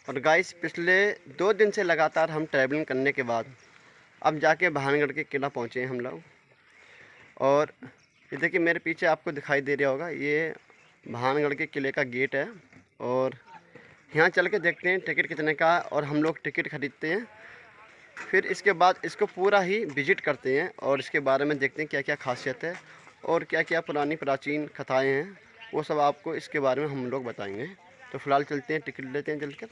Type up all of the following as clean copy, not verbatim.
और गाइस पिछले 2 दिन से लगातार हम ट्रैवलिंग करने के बाद अब जाके भानगढ़ के किला पहुँचे हैं हम लोग। और ये देखिए मेरे पीछे आपको दिखाई दे रहा होगा, ये भानगढ़ के किले का गेट है। और यहाँ चल के देखते हैं टिकट कितने का, और हम लोग टिकट खरीदते हैं। फिर इसके बाद इसको पूरा ही विजिट करते हैं और इसके बारे में देखते हैं क्या क्या खासियत है और क्या क्या पुरानी प्राचीन कथाएँ हैं, वो सब आपको इसके बारे में हम लोग बताएंगे। तो फिलहाल चलते हैं, टिकट लेते हैं चल कर।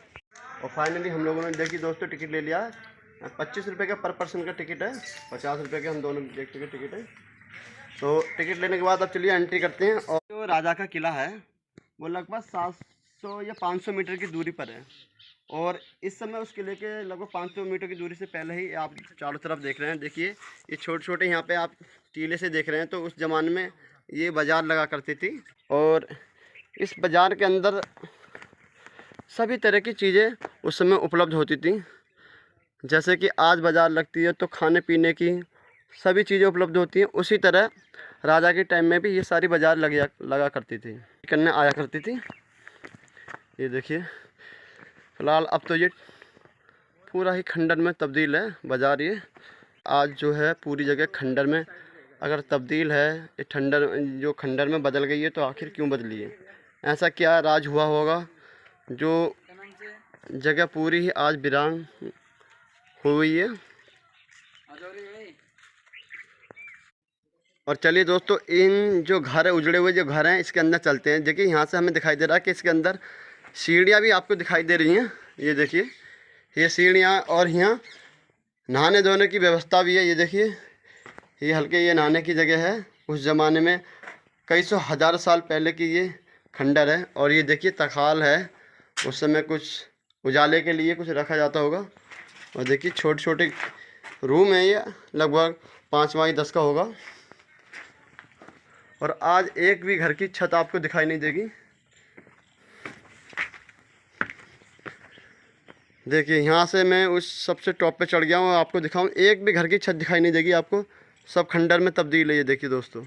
और फाइनली हम लोगों ने देखिए दोस्तों टिकट ले लिया। 25 रुपये का पर पर्सन का टिकट है, 50 रुपये के हम दोनों व्यक्ति का टिकट है। तो टिकट लेने के बाद अब चलिए एंट्री करते हैं। और जो राजा का किला है वो लगभग 700 या 500 मीटर की दूरी पर है। और इस समय उस किले के लगभग 500 मीटर की दूरी से पहले ही आप चारों तरफ देख रहे हैं। देखिए ये छोटे छोटे यहाँ पे आप टीले से देख रहे हैं। तो उस ज़माने में ये बाज़ार लगा करती थी और इस बाज़ार के अंदर सभी तरह की चीज़ें उस समय उपलब्ध होती थी। जैसे कि आज बाज़ार लगती है तो खाने पीने की सभी चीज़ें उपलब्ध होती हैं, उसी तरह राजा के टाइम में भी ये सारी बाज़ार लगा करती थी, करने आया करती थी। ये देखिए फ़िलहाल अब तो ये पूरा ही खंडर में तब्दील है बाज़ार। ये आज जो है पूरी जगह खंडर में अगर तब्दील है, ये खंडर में बदल गई है, तो आखिर क्यों बदली है? ऐसा क्या राज हुआ होगा जो जगह पूरी ही आज वीरान हुई है। और चलिए दोस्तों, इन जो घर है, उजड़े हुए जो घर हैं, इसके अंदर चलते हैं। देखिए यहाँ से हमें दिखाई दे रहा है कि इसके अंदर सीढ़ियाँ भी आपको दिखाई दे रही हैं। ये देखिए ये सीढ़ियाँ, और यहाँ नहाने धोने की व्यवस्था भी है। ये देखिए ये हल्के ये नहाने की जगह है। उस ज़माने में कई सौ हज़ार साल पहले की ये खंडर है। और ये देखिए तखाल है, उस समय कुछ उजाले के लिए कुछ रखा जाता होगा। और देखिए छोटे छोटे रूम है, ये लगभग 5 बाई 10 का होगा। और आज एक भी घर की छत आपको दिखाई नहीं देगी। देखिए यहाँ से मैं उस सबसे टॉप पे चढ़ गया हूँ, आपको दिखाऊँ, एक भी घर की छत दिखाई नहीं देगी आपको। सब खंडर में तब्दील है। ये देखिए दोस्तों,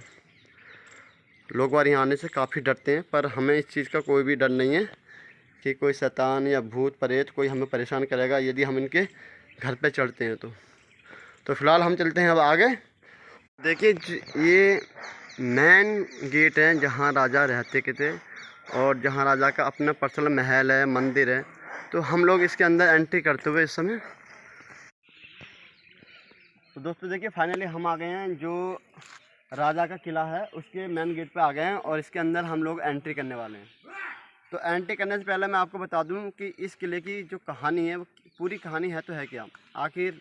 लोग बाहर यहाँ आने से काफ़ी डरते हैं, पर हमें इस चीज़ का कोई भी डर नहीं है कि कोई शैतान या भूत प्रेत कोई हमें परेशान करेगा यदि हम इनके घर पे चढ़ते हैं। तो फिलहाल हम चलते हैं अब आगे। देखिए ये मेन गेट है जहाँ राजा रहते के थे और जहाँ राजा का अपना पर्सनल महल है, मंदिर है। तो हम लोग इसके अंदर एंट्री करते हुए इस समय, तो दोस्तों देखिए फाइनली हम आ गए हैं जो राजा का किला है उसके मेन गेट पे आ गए हैं और इसके अंदर हम लोग एंट्री करने वाले हैं। तो एंट्री करने से पहले मैं आपको बता दूं कि इस किले की जो कहानी है वो पूरी कहानी है तो है क्या, आखिर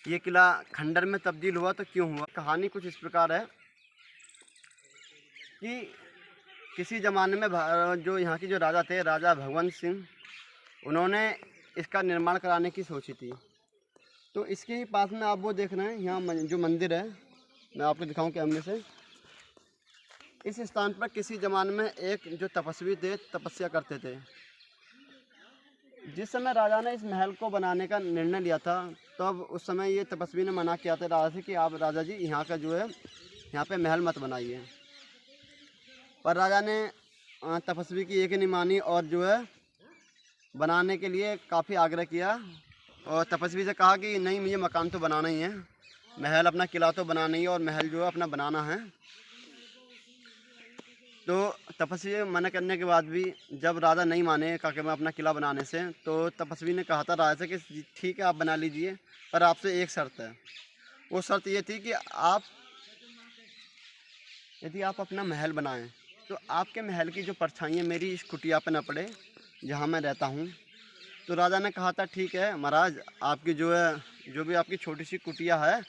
ये किला खंडर में तब्दील हुआ तो क्यों हुआ। कहानी कुछ इस प्रकार है कि किसी ज़माने में जो यहाँ की जो राजा थे, राजा भगवंत सिंह, उन्होंने इसका निर्माण कराने की सोची थी। तो इसके ही पास में आप वो देख रहे हैं यहाँ जो मंदिर है, मैं आपको दिखाऊं कैमरे से। इस स्थान पर किसी ज़माने में एक जो तपस्वी थे तपस्या करते थे। जिस समय राजा ने इस महल को बनाने का निर्णय लिया था तब उस समय ये तपस्वी ने मना किया था राजा से कि आप राजा जी यहाँ का जो है यहाँ पे महल मत बनाइए। पर राजा ने तपस्वी की एक ही नहीं मानी और जो है बनाने के लिए काफ़ी आग्रह किया और तपस्वी से कहा कि नहीं, मुझे मकान तो बनाना ही है, महल अपना किला तो बनाना ही है और महल जो है अपना बनाना है। तो तपस्वी मना करने के बाद भी जब राजा नहीं माने कहा मैं अपना किला बनाने से, तो तपस्वी ने कहा था राजा से कि ठीक है आप बना लीजिए, पर आपसे एक शर्त है। वो शर्त ये थी कि यदि आप अपना महल बनाएं तो आपके महल की जो परछाइयाँ मेरी इस कुटिया पर न पड़े जहाँ मैं रहता हूँ। तो राजा ने कहा था ठीक है महाराज, आपकी जो है जो भी आपकी छोटी सी कुटिया है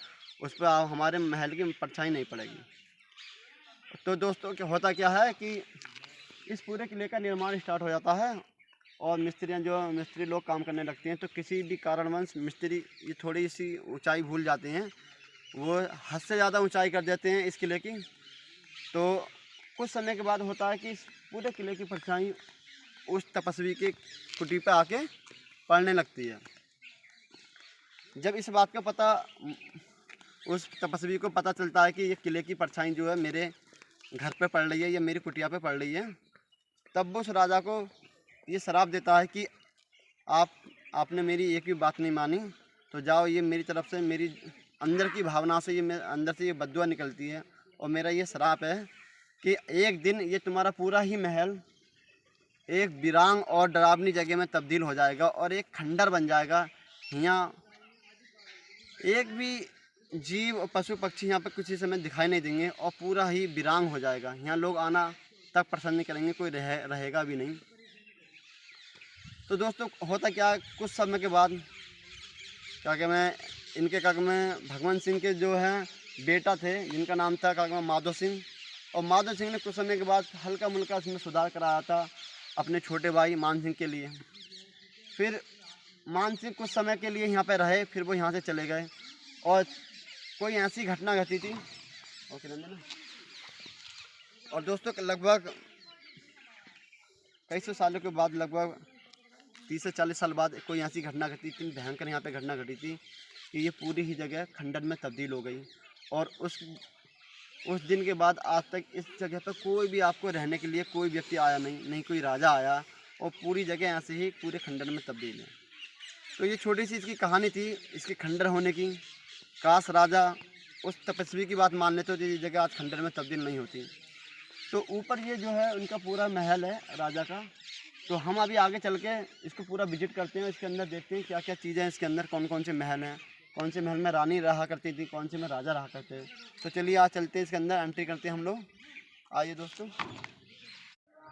उस पर हमारे महल की परछाई नहीं पड़ेगी। तो दोस्तों क्या होता क्या है कि इस पूरे किले का निर्माण स्टार्ट हो जाता है और मिस्त्री लोग काम करने लगते हैं। तो किसी भी कारणवश मिस्त्री ये थोड़ी सी ऊंचाई भूल जाते हैं, वो हद से ज़्यादा ऊंचाई कर देते हैं इस किले की। तो कुछ समय के बाद होता है कि इस पूरे किले की परछाई उस तपस्वी के कुटी पे आके पड़ने लगती है। जब इस बात का पता उस तपस्वी को पता चलता है कि ये किले की परछाई जो है मेरे घर पे पड़ रही है या मेरी कुटिया पे पड़ रही है, तब वो उस राजा को ये श्राप देता है कि आपने मेरी एक भी बात नहीं मानी, तो जाओ। ये मेरी तरफ से, मेरी अंदर की भावना से, ये मेरे अंदर से ये बद्दुआ निकलती है, और मेरा ये श्राप है कि एक दिन ये तुम्हारा पूरा ही महल एक वीरान और डरावनी जगह में तब्दील हो जाएगा, और एक खंडर बन जाएगा। यहाँ एक भी जीव और पशु पक्षी यहाँ पे कुछ ही समय दिखाई नहीं देंगे, और पूरा ही वीरान हो जाएगा। यहाँ लोग आना तक पसंद नहीं करेंगे, कोई रहेगा भी नहीं। तो दोस्तों, होता क्या, कुछ समय के बाद इनके भगवंत सिंह के जो हैं बेटा थे, जिनका नाम था माधो सिंह, और माधो सिंह ने कुछ समय के बाद हल्का मुल्का इसमें सुधार कराया था अपने छोटे भाई मान सिंह के लिए। फिर मान सिंह कुछ समय के लिए यहाँ पे रहे, फिर वो यहाँ से चले गए, और कोई ऐसी घटना घटी थी। और दोस्तों, लगभग कई सौ सालों के बाद, लगभग 30 से 40 साल बाद कोई ऐसी घटना घटी थी, भयंकर यहाँ पे घटना घटी थी कि ये पूरी ही जगह खंडर में तब्दील हो गई। और उस दिन के बाद आज तक इस जगह पर कोई भी आपको रहने के लिए कोई व्यक्ति आया नहीं कोई राजा आया, और पूरी जगह ऐसे ही पूरे खंडर में तब्दील है। तो ये छोटी सी इसकी कहानी थी, इसके खंडर होने की। काश राजा उस तपस्वी की बात मान लेते तो ये जगह आज खंडर में तब्दील नहीं होती। तो ऊपर ये जो है उनका पूरा महल है राजा का। तो हम अभी आगे चल के इसको पूरा विजिट करते हैं, इसके अंदर देखते हैं क्या क्या चीज़ें हैं इसके अंदर, कौन कौन से महल हैं, कौन से महल में रानी रहा करती थी, कौन से में राजा रहा करते थे। तो चलिए आज चलते हैं, इसके अंदर एंट्री करते हैं हम लोग। आइए दोस्तों।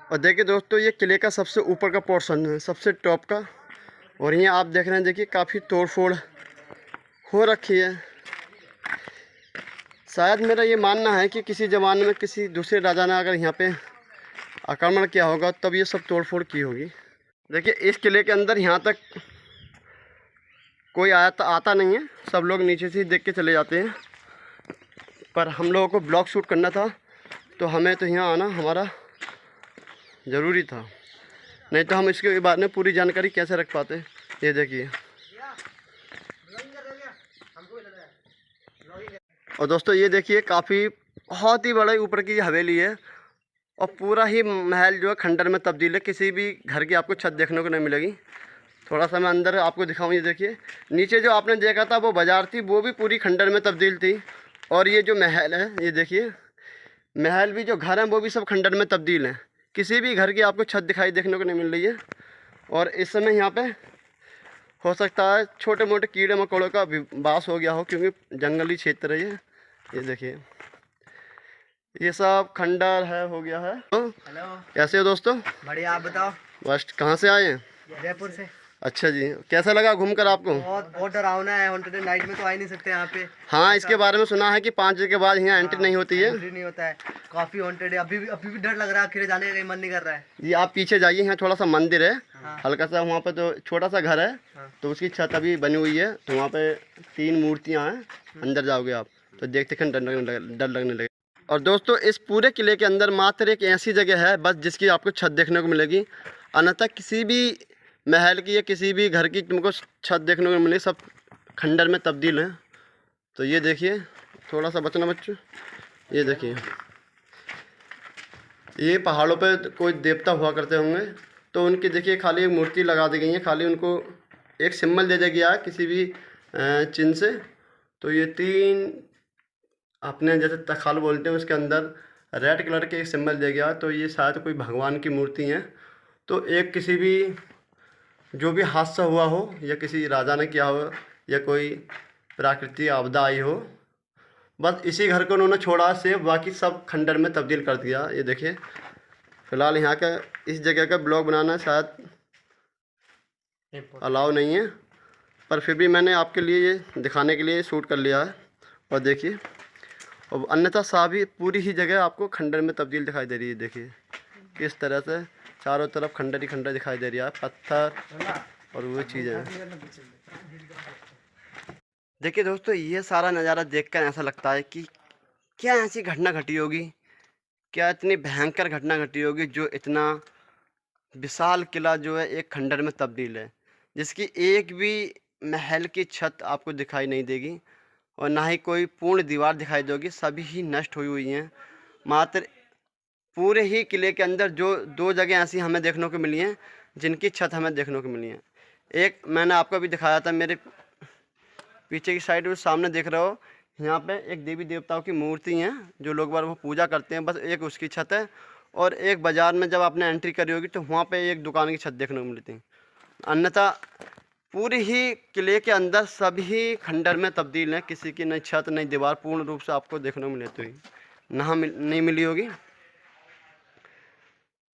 और देखिए दोस्तों, ये किले का सबसे ऊपर का पोर्शन है, सबसे टॉप का। और यहाँ आप देख रहे हैं, देखिए काफ़ी तोड़ फोड़ हो रखी है। शायद मेरा ये मानना है कि किसी ज़माने में किसी दूसरे राजा ने अगर यहाँ पे आक्रमण किया होगा, तब ये सब तोड़ फोड़ की होगी। देखिए इस किले के अंदर यहाँ तक कोई आता नहीं है, सब लोग नीचे से ही देख के चले जाते हैं। पर हम लोगों को ब्लॉग शूट करना था, तो हमें तो यहाँ आना हमारा ज़रूरी था, नहीं तो हम इसके बारे में पूरी जानकारी कैसे रख पाते। ये देखिए। और दोस्तों ये देखिए, काफ़ी बहुत ही बड़ा ऊपर की हवेली है, और पूरा ही महल जो है खंडर में तब्दील है। किसी भी घर की आपको छत देखने को नहीं मिलेगी। थोड़ा सा मैं अंदर आपको दिखाऊँ। ये देखिए, नीचे जो आपने देखा था वो बाज़ार थी, वो भी पूरी खंडर में तब्दील थी। और ये जो महल है, ये देखिए, महल भी जो घर हैं वो भी सब खंडर में तब्दील हैं। किसी भी घर की आपको छत दिखाई देखने को नहीं मिल रही है। और इस समय यहाँ पे हो सकता है छोटे मोटे कीड़े मकोड़ों का वास हो गया हो, क्योंकि जंगली क्षेत्र है ये देखिए, ये सब खंडर है, हो गया है। हेलो, कैसे हो दोस्तों? बढ़िया, आप बताओ। बस, कहाँ से आए हैं? जयपुर से। अच्छा जी, कैसा लगा घूमकर आपको? बहुत डरावना है, हॉन्टेड नाइट में तो आ ही नहीं सकते यहाँ पे। हाँ, इसके बारे में सुना है कि 5 बजे के बाद यहाँ एंट्री नहीं होती है। एंट्री नहीं होता है, काफी हॉन्टेड है। अभी भी डर लग रहा है, आखिर जाने का मन नहीं कर रहा है। जी आप पीछे जाइए, यहाँ थोड़ा सा मंदिर है। हाँ। हल्का सा वहाँ पे तो छोटा सा घर है। हाँ। तो उसकी छत अभी बनी हुई है, तो वहाँ पे 3 मूर्तियाँ हैं। अंदर जाओगे आप तो देखते हैं डर लगने लगे। और दोस्तों, इस पूरे किले के अंदर मात्र एक ऐसी जगह है बस जिसकी आपको छत देखने को मिलेगी, अन्यथा किसी भी महल की या किसी भी घर की तुमको छत देखने को मिलेगी, सब खंडर में तब्दील है। तो ये देखिए, थोड़ा सा बचना बच्चों। ये देखिए, ये पहाड़ों पे कोई देवता हुआ करते होंगे, तो उनकी देखिए खाली एक मूर्ति लगा दी गई है, खाली उनको एक सिंबल दे दिया गया है किसी भी चिन्ह से। तो ये 3 अपने जैसे तखाल बोलते हैं, उसके अंदर रेड कलर के एक सिंबल दिया गया। तो ये शायद कोई भगवान की मूर्ति है। तो एक किसी भी जो भी हादसा हुआ हो, या किसी राजा ने किया हो, या कोई प्राकृतिक आपदा आई हो, बस इसी घर को उन्होंने छोड़ा से, बाकी सब खंडर में तब्दील कर दिया। ये देखिए, फ़िलहाल यहाँ का इस जगह का ब्लॉग बनाना शायद अलाउ नहीं है, पर फिर भी मैंने आपके लिए ये दिखाने के लिए शूट कर लिया है। और देखिए, और अन्यथा साभी पूरी ही जगह आपको खंडर में तब्दील दिखाई दे रही है। देखिए किस तरह से चारों तरफ खंडर ही खंडर दिखाई दे रहा है, पत्थर और वो चीज़ें। देखिए दोस्तों, ये सारा नज़ारा देखकर ऐसा लगता है कि क्या ऐसी घटना घटी होगी, क्या इतनी भयंकर घटना घटी होगी जो इतना विशाल किला जो है एक खंडर में तब्दील है, जिसकी एक भी महल की छत आपको दिखाई नहीं देगी, और ना ही कोई पूर्ण दीवार दिखाई देगी। सभी ही नष्ट हुई हुई हैं। मात्र पूरे ही किले के अंदर जो 2 जगह ऐसी हमें देखने को मिली हैं जिनकी छत हमें देखने को मिली है। एक मैंने आपको अभी दिखाया था, मेरे पीछे की साइड में सामने देख रहे हो, यहाँ पे एक देवी देवताओं की मूर्ति हैं जो लोग बार वो पूजा करते हैं, बस एक उसकी छत है। और एक बाज़ार में जब आपने एंट्री करी होगी तो वहाँ पे एक दुकान की छत देखने को मिलती है। अन्यथा पूरी ही किले के अंदर सभी खंडर में तब्दील है, किसी की नई छत नई दीवार पूर्ण रूप से आपको देखने को मिलती हुई नहीं मिली होगी।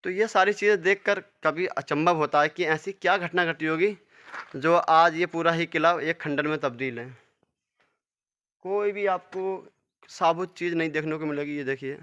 तो ये सारी चीज़ें देखकर कभी अचंभव होता है कि ऐसी क्या घटना घटी होगी जो आज ये पूरा ही किला एक खंडर में तब्दील है। कोई भी आपको साबुत चीज़ नहीं देखने को मिलेगी। ये देखिए।